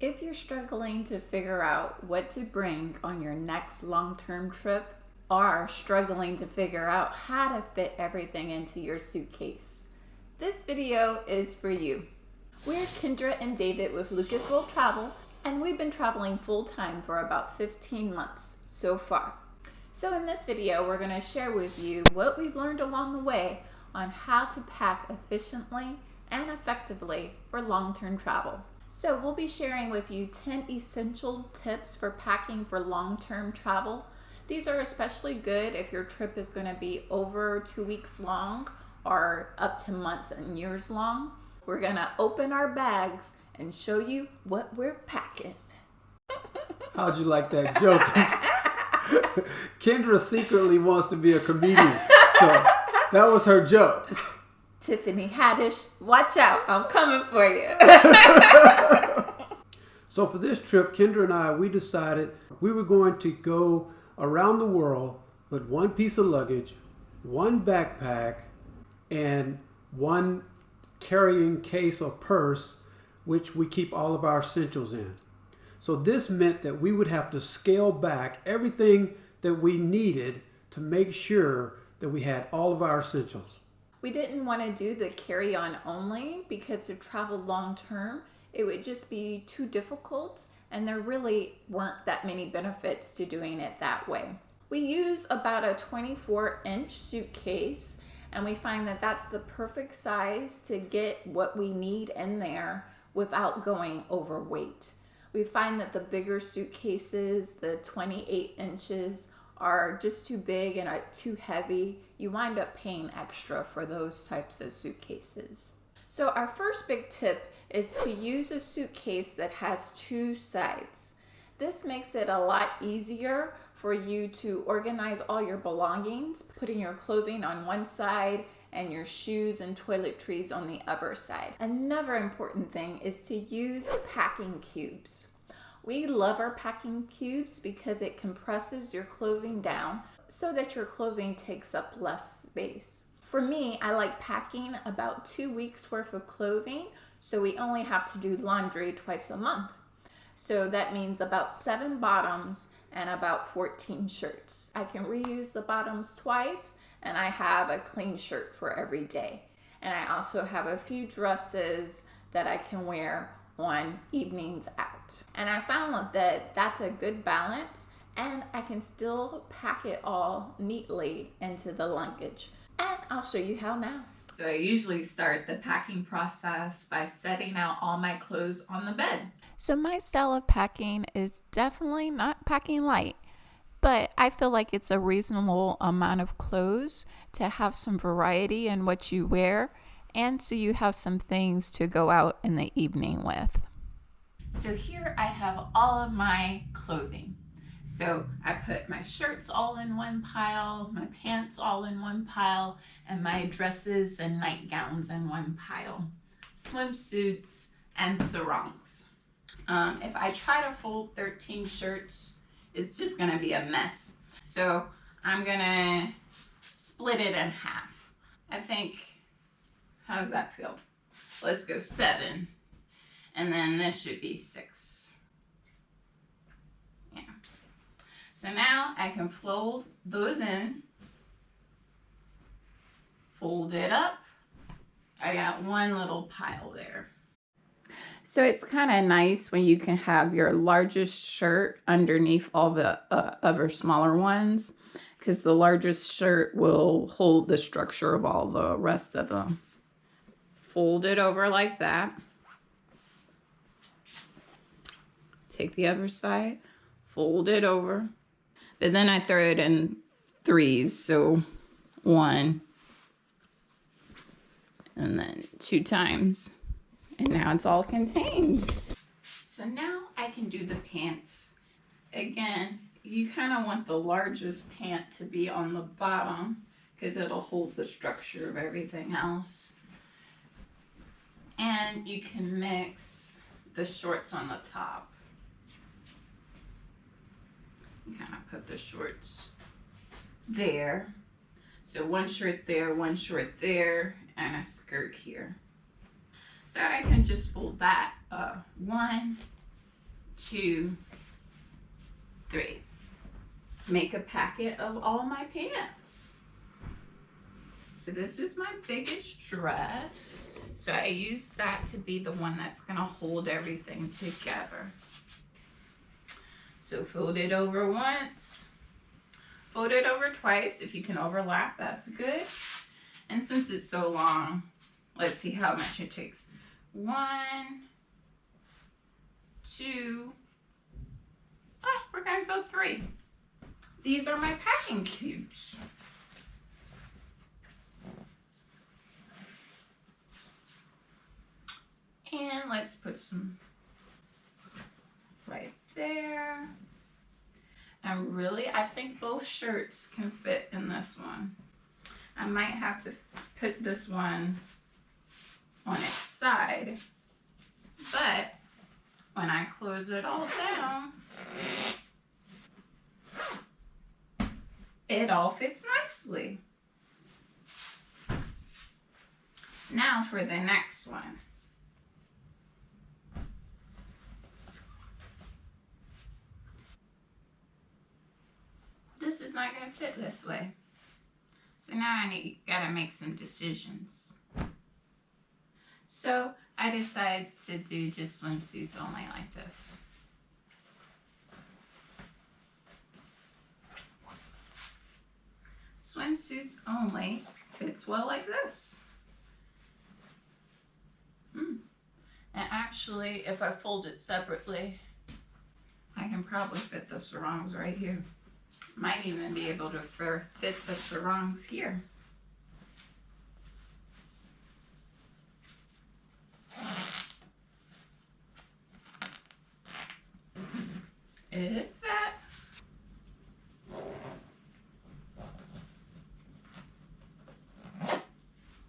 If you're struggling to figure out what to bring on your next long-term trip, or struggling to figure out how to fit everything into your suitcase, this video is for you. We're Kendra and David with Lucas World Travel, and we've been traveling full-time for about 15 months so far. So in this video, we're going to share with you what we've learned along the way on how to pack efficiently and effectively for long-term travel. So we'll be sharing with you 10 essential tips for packing for long-term travel. These are especially good if your trip is going to be over 2 weeks long or up to months and years long. We're going to open our bags and show you what we're packing. How'd you like that joke? Kendra secretly wants to be a comedian, so that was her joke. Tiffany Haddish, watch out, I'm coming for you. So for this trip, Kendra and I, we decided we were going to go around the world with one piece of luggage, one backpack, and one carrying case or purse, which we keep all of our essentials in. So this meant that we would have to scale back everything that we needed to make sure that we had all of our essentials. We didn't want to do the carry-on only because to travel long-term, it would just be too difficult and there really weren't that many benefits to doing it that way. We use about a 24-inch suitcase and we find that that's the perfect size to get what we need in there without going overweight. We find that the bigger suitcases, the 28 inches, are just too big and are too heavy. You wind up paying extra for those types of suitcases. So our first big tip is to use a suitcase that has two sides. This makes it a lot easier for you to organize all your belongings, putting your clothing on one side and your shoes and toiletries on the other side. Another important thing is to use packing cubes. We love our packing cubes because it compresses your clothing down so that your clothing takes up less space. For me, I like packing about 2 weeks worth of clothing, so we only have to do laundry twice a month. So that means about 7 bottoms and about 14 shirts. I can reuse the bottoms twice, and I have a clean shirt for every day. And I also have a few dresses that I can wear on evenings out. And I found that that's a good balance and I can still pack it all neatly into the luggage. And I'll show you how now. So I usually start the packing process by setting out all my clothes on the bed. So my style of packing is definitely not packing light, but I feel like it's a reasonable amount of clothes to have some variety in what you wear and so you have some things to go out in the evening with. So here I have all of my clothing. So I put my shirts all in one pile, my pants all in one pile, and my dresses and nightgowns in one pile. Swimsuits and sarongs. If I try to fold 13 shirts, it's just gonna be a mess. So I'm gonna split it in half. I think, how does that feel? Let's go 7. And then this should be 6. Yeah. So now I can fold those in, fold it up. I got one little pile there. So it's kind of nice when you can have your largest shirt underneath all the other smaller ones, because the largest shirt will hold the structure of all the rest of them. Fold it over like that. Take the other side, fold it over. But then I throw it in 3s, so 1, and then 2 times. And now it's all contained. So now I can do the pants. Again, you kind of want the largest pant to be on the bottom because it'll hold the structure of everything else. And you can mix the shorts on the top. You kind of put the shorts there. So one shirt there, one short there, and a skirt here. So I can just fold that 1, 2, 3. Make a packet of all my pants. This is my biggest dress. So I use that to be the one that's gonna hold everything together. So fold it over once, fold it over twice. If you can overlap, that's good. And since it's so long, let's see how much it takes. 1, 2, we're gonna go 3. These are my packing cubes. And let's put some right there. And really, I think both shirts can fit in this one. I might have to put this one on its side, but when I close it all down, it all fits nicely. Now for the next one. This is not going to fit this way. So now gotta make some decisions. So I decided to do just swimsuits only like this. Swimsuits only fits well like this. And actually, if I fold it separately, I can probably fit the sarongs right here. Might even be able to fit the sarongs here. It fit.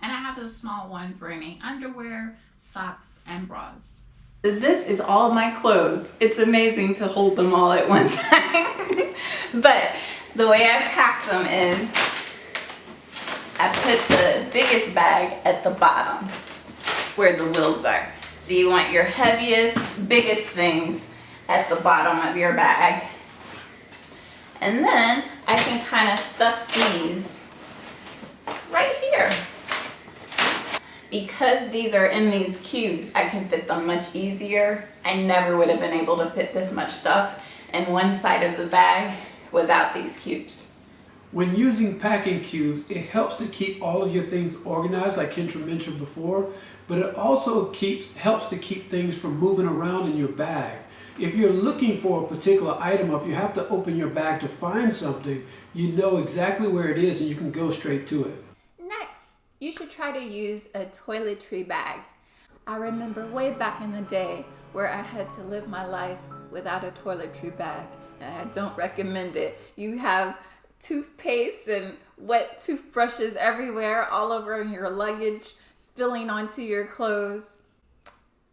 And I have a small one for any underwear, socks, and bras. This is all my clothes. It's amazing to hold them all at one time. But the way I pack them is I put the biggest bag at the bottom where the wheels are. So you want your heaviest, biggest things at the bottom of your bag. And then I can kind of stuff these right here. Because these are in these cubes, I can fit them much easier. I never would have been able to fit this much stuff in one side of the bag without these cubes. When using packing cubes, it helps to keep all of your things organized, like Kendra mentioned before, but it also helps to keep things from moving around in your bag. If you're looking for a particular item, or if you have to open your bag to find something, you know exactly where it is and you can go straight to it. Next, you should try to use a toiletry bag. I remember way back in the day where I had to live my life without a toiletry bag, and I don't recommend it. You have toothpaste and wet toothbrushes everywhere, all over your luggage, spilling onto your clothes.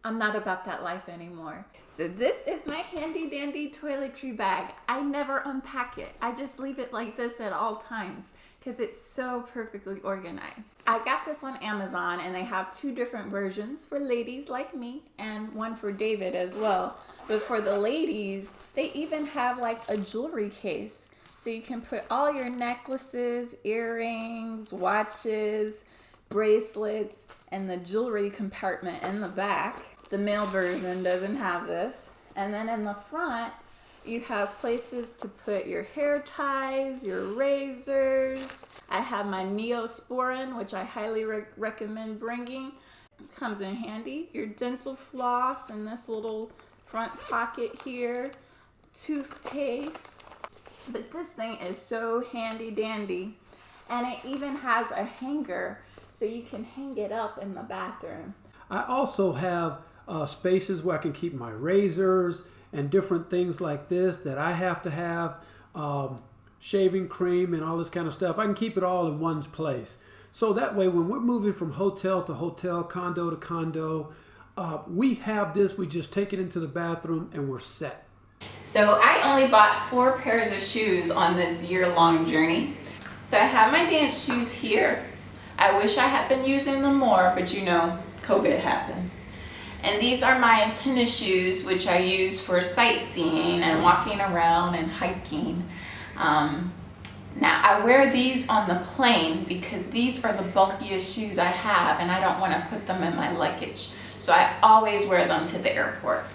I'm not about that life anymore. So this is my handy dandy toiletry bag. I never unpack it. I just leave it like this at all times because it's so perfectly organized. I got this on Amazon and they have 2 different versions for ladies like me and one for David as well. But for the ladies, they even have like a jewelry case. So you can put all your necklaces, earrings, watches, bracelets, and the jewelry compartment in the back. The male version doesn't have this. And then in the front, you have places to put your hair ties, your razors. I have my Neosporin, which I highly recommend bringing. It comes in handy. Your dental floss in this little front pocket here. Toothpaste. But this thing is so handy dandy. And it even has a hanger so you can hang it up in the bathroom. I also have spaces where I can keep my razors and different things like this that I have to have, shaving cream and all this kind of stuff. I can keep it all in one place. So that way when we're moving from hotel to hotel, condo to condo, we have this, we just take it into the bathroom and we're set. So I only bought 4 pairs of shoes on this year-long journey. So I have my dance shoes here. I wish I had been using them more, but you know, COVID happened. And these are my tennis shoes, which I use for sightseeing and walking around and hiking. Now I wear these on the plane because these are the bulkiest shoes I have and I don't want to put them in my luggage. So I always wear them to the airport.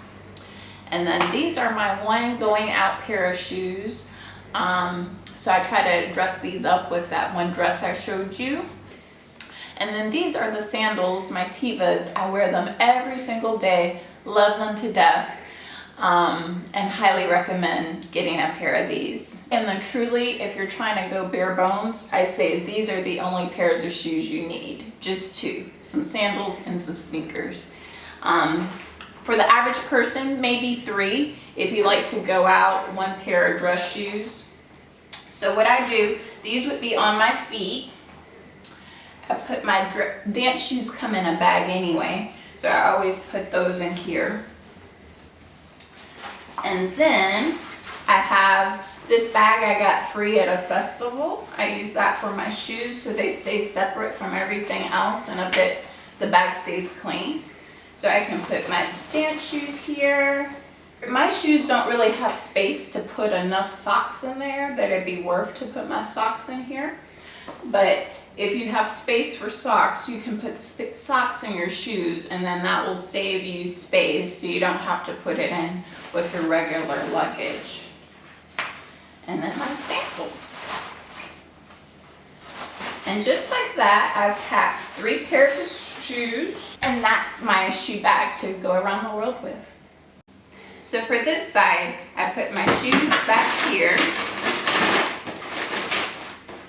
And then these are my one going out pair of shoes. So I try to dress these up with that one dress I showed you. And then these are the sandals, my Tevas. I wear them every single day, love them to death, and highly recommend getting a pair of these. And then truly, if you're trying to go bare bones, I say these are the only pairs of shoes you need. Just two, some sandals and some sneakers. For the average person, maybe three. If you like to go out, one pair of dress shoes. So what I do, these would be on my feet. I put my dance shoes come in a bag anyway, so I always put those in here. And then I have this bag I got free at a festival. I use that for my shoes so they stay separate from everything else and the bag stays clean. So I can put my dance shoes here. My shoes don't really have space to put enough socks in there that it'd be worth to put my socks in here. But if you have space for socks, you can put socks in your shoes and then that will save you space so you don't have to put it in with your regular luggage. And then my sandals. And just like that, I've packed 3 pairs of shoes, and that's my shoe bag to go around the world with. So for this side, I put my shoes back here.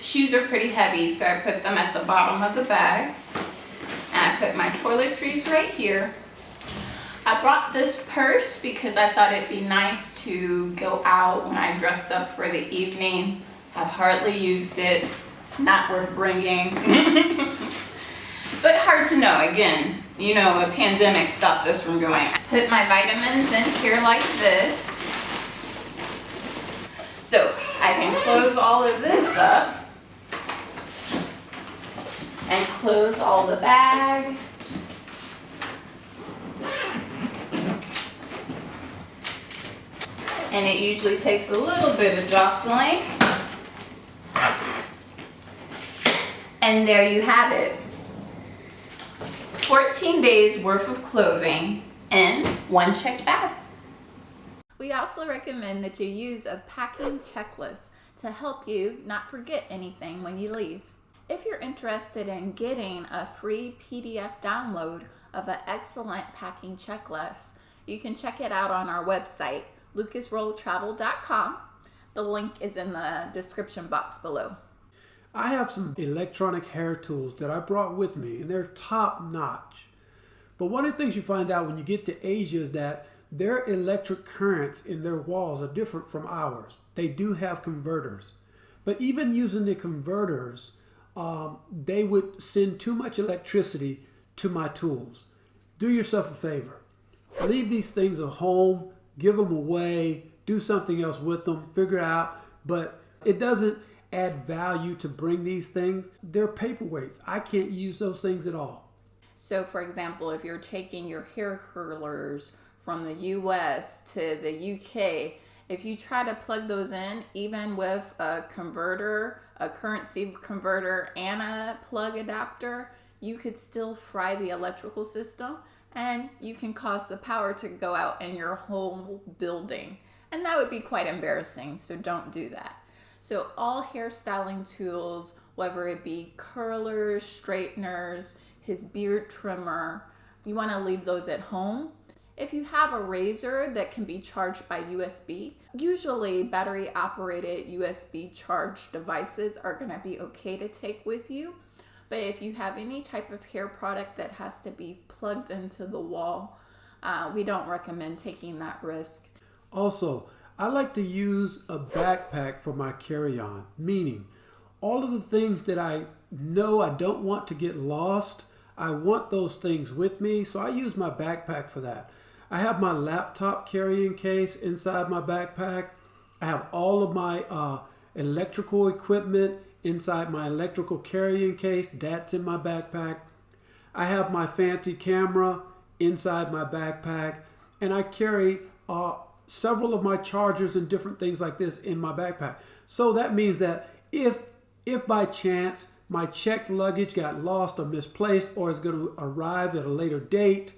Shoes are pretty heavy, so I put them at the bottom of the bag. And I put my toiletries right here. I brought this purse because I thought it'd be nice to go out when I dress up for the evening. I've hardly used it, not worth bringing. But hard to know, again, you know, a pandemic stopped us from going. I put my vitamins in here like this. So I can close all of this up and close all the bag. And it usually takes a little bit of jostling. And there you have it. 14 days worth of clothing in one checked bag. We also recommend that you use a packing checklist to help you not forget anything when you leave. If you're interested in getting a free PDF download of an excellent packing checklist, you can check it out on our website, lucasrolltravel.com. The link is in the description box below. I have some electronic hair tools that I brought with me, and they're top notch. But one of the things you find out when you get to Asia is that their electric currents in their walls are different from ours. They do have converters. But even using the converters, they would send too much electricity to my tools. Do yourself a favor. Leave these things at home, give them away, do something else with them, figure it out. But it doesn't add value to bring these things. They're paperweights. I can't use those things at all. So for example, if you're taking your hair curlers from the US to the UK, if you try to plug those in, even with a converter, a currency converter, and a plug adapter, you could still fry the electrical system and you can cause the power to go out in your whole building. And that would be quite embarrassing, so don't do that. So all hairstyling tools, whether it be curlers, straighteners, his beard trimmer, you want to leave those at home. If you have a razor that can be charged by USB, usually battery operated USB charged devices are going to be okay to take with you. But if you have any type of hair product that has to be plugged into the wall, we don't recommend taking that risk. Also, I like to use a backpack for my carry-on, meaning all of the things that I know I don't want to get lost, I want those things with me, so I use my backpack for that. I have my laptop carrying case inside my backpack. I have all of my electrical equipment inside my electrical carrying case. That's in my backpack. I have my fancy camera inside my backpack, and I carry several of my chargers and different things like this in my backpack. So that means that if by chance my checked luggage got lost or misplaced or is going to arrive at a later date,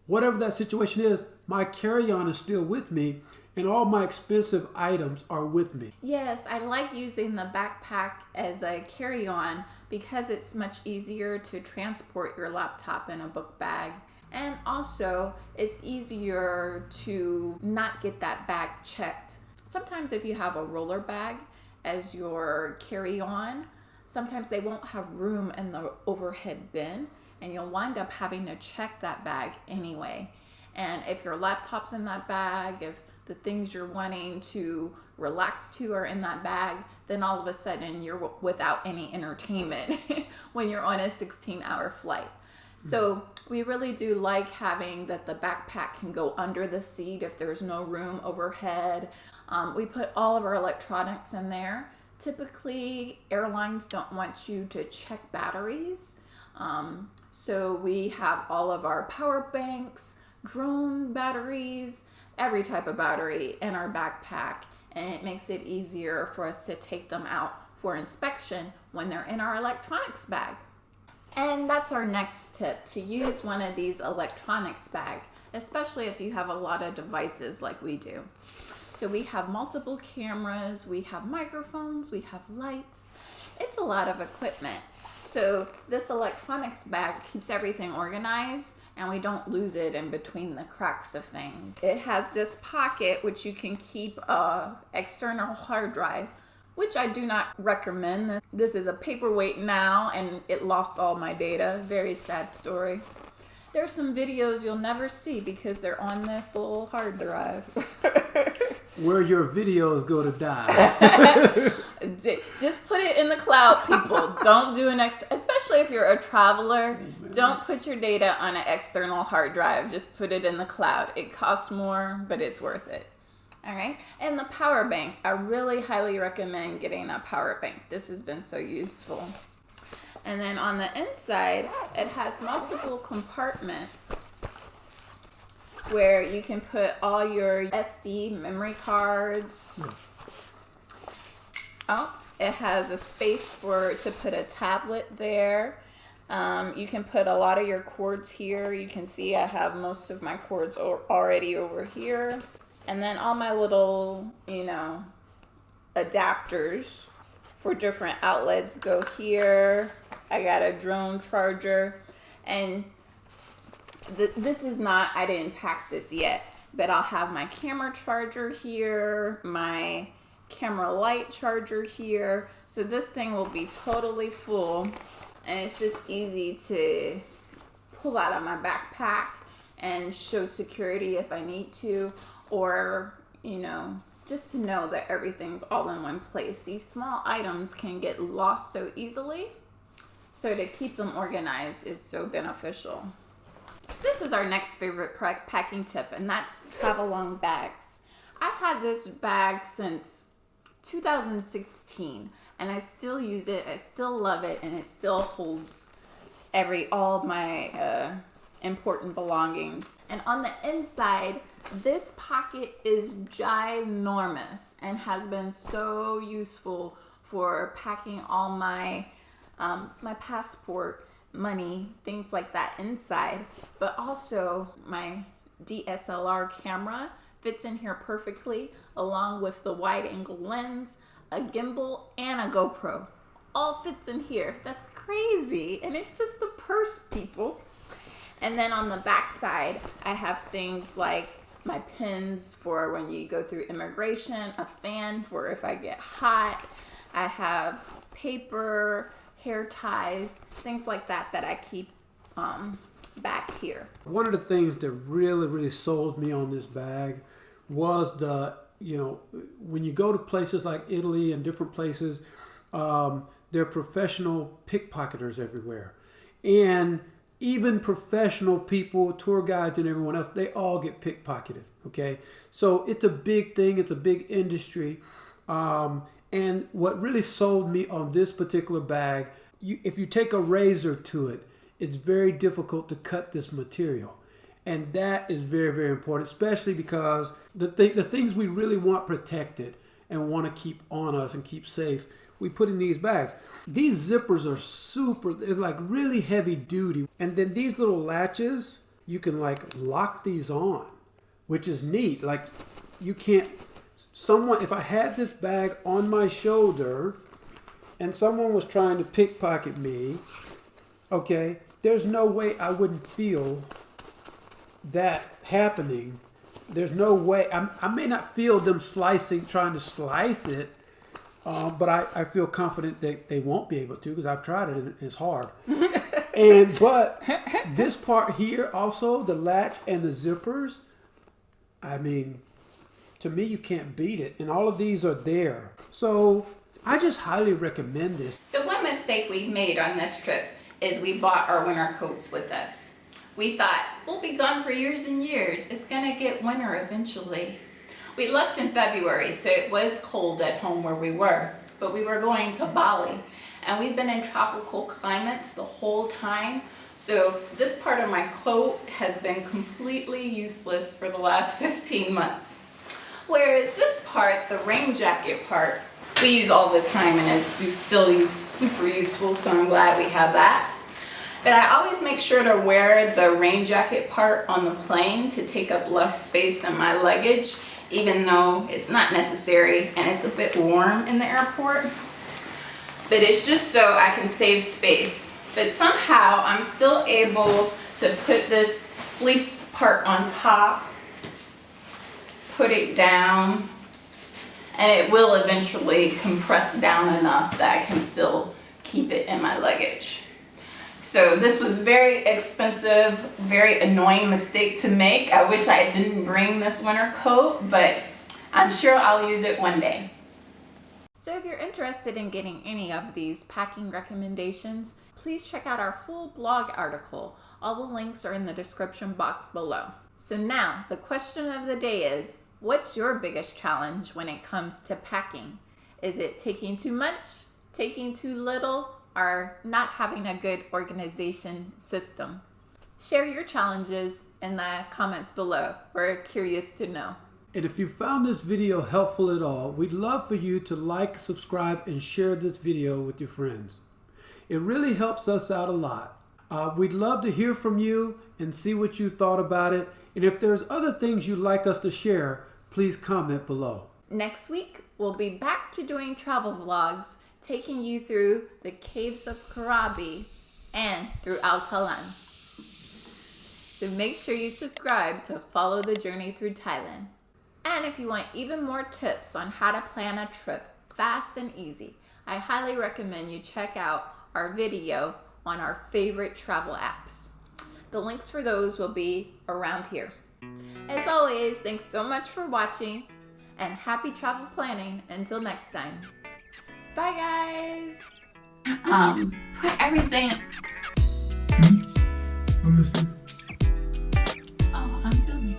whatever that situation is, my carry-on is still with me and all my expensive items are with me. Yes, I like using the backpack as a carry-on because it's much easier to transport your laptop in a book bag. And also, it's easier to not get that bag checked. Sometimes if you have a roller bag as your carry-on, sometimes they won't have room in the overhead bin, and you'll wind up having to check that bag anyway. And if your laptop's in that bag, if the things you're wanting to relax to are in that bag, then all of a sudden you're without any entertainment when you're on a 16-hour flight. So we really do like having that the backpack can go under the seat if there's no room overhead. We put all of our electronics in there. Typically, airlines don't want you to check batteries. So we have all of our power banks, drone batteries, every type of battery in our backpack. And it makes it easier for us to take them out for inspection when they're in our electronics bag. And that's our next tip, to use one of these electronics bags, especially if you have a lot of devices like we do. So we have multiple cameras, we have microphones, we have lights. It's a lot of equipment. So this electronics bag keeps everything organized and we don't lose it in between the cracks of things. It has this pocket which you can keep an external hard drive, which I do not recommend. This is a paperweight now and it lost all my data. Very sad story. There's some videos you'll never see because they're on this little hard drive. Where your videos go to die. Just put it in the cloud, people. Don't do especially if you're a traveler, don't put your data on an external hard drive. Just put it in the cloud. It costs more, but it's worth it. All right. And the power bank, I really highly recommend getting a power bank. This has been so useful. And then on the inside, it has multiple compartments where you can put all your SD memory cards. Oh, it has a space to put a tablet there. You can put a lot of your cords here. You can see I have most of my cords already over here. And then all my little, adapters for different outlets go here. I got a drone charger. And this is not, I didn't pack this yet, but I'll have my camera charger here, my camera light charger here. So this thing will be totally full. And it's just easy to pull out of my backpack and show security if I need to, or, just to know that everything's all in one place. These small items can get lost so easily, so to keep them organized is so beneficial. This is our next favorite packing tip, and that's Travelon Bags. I've had this bag since 2016, and I still use it, I still love it, and it still holds all my important belongings. And on the inside, this pocket is ginormous and has been so useful for packing all my my passport, money, things like that inside. But also my DSLR camera fits in here perfectly, along with the wide angle lens, a gimbal, and a GoPro. All fits in here. That's crazy. And it's just the purse, people. And then on the back side, I have things like my pins for when you go through immigration, a fan for if I get hot. I have paper, hair ties, things like that I keep back here. One of the things that really sold me on this bag was when you go to places like Italy and different places, there are professional pickpocketers everywhere. And even professional people, tour guides and everyone else, they all get pickpocketed, okay? So it's a big thing. It's a big industry. And what really sold me on this particular bag, if you take a razor to it, it's very difficult to cut this material. And that is very, very important, especially because the things we really want protected and want to keep on us and keep safe, we put in these bags. These zippers are it's like really heavy duty. And then these little latches, you can like lock these on, which is neat. Like you can't, if I had this bag on my shoulder and someone was trying to pickpocket me, okay, there's no way I wouldn't feel that happening. There's no way. I may not feel them trying to slice it, but I feel confident that they won't be able to because I've tried it and it's hard. But this part here also, the latch and the zippers, I mean, to me, you can't beat it. And all of these are there. So I just highly recommend this. So one mistake we made on this trip is we bought our winter coats with us. We thought, we'll be gone for years and years. It's gonna get winter eventually. We left in February, so it was cold at home where we were, but we were going to Bali. And we've been in tropical climates the whole time. So this part of my coat has been completely useless for the last 15 months. Whereas this part, the rain jacket part, we use all the time and it's still super useful, so I'm glad we have that. But I always make sure to wear the rain jacket part on the plane to take up less space in my luggage, even though it's not necessary and it's a bit warm in the airport. But it's just so I can save space. But somehow I'm still able to put this fleece part on top, put it down, and it will eventually compress down enough that I can still keep it in my luggage. So this was very expensive, very annoying mistake to make. I wish I didn't bring this winter coat, but I'm sure I'll use it one day. So if you're interested in getting any of these packing recommendations, please check out our full blog article. All the links are in the description box below. So now, the question of the day is, what's your biggest challenge when it comes to packing? Is it taking too much, taking too little, or not having a good organization system? Share your challenges in the comments below. We're curious to know. And if you found this video helpful at all, we'd love for you to like, subscribe, and share this video with your friends. It really helps us out a lot. We'd love to hear from you and see what you thought about it. And if there's other things you'd like us to share, please comment below. Next week, we'll be back to doing travel vlogs, taking you through the caves of Krabi and through Thailand. So make sure you subscribe to follow the journey through Thailand. And if you want even more tips on how to plan a trip fast and easy, I highly recommend you check out our video on our favorite travel apps. The links for those will be around here. As always, thanks so much for watching and happy travel planning until next time. Bye guys! Put everything... What is it? Oh, I'm filming.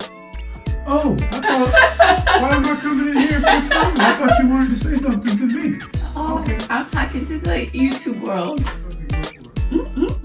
Oh, I thought, why am I coming in here for filming? I thought you wanted to say something to me. Oh, okay. I'm talking to the YouTube world. Okay, go for it.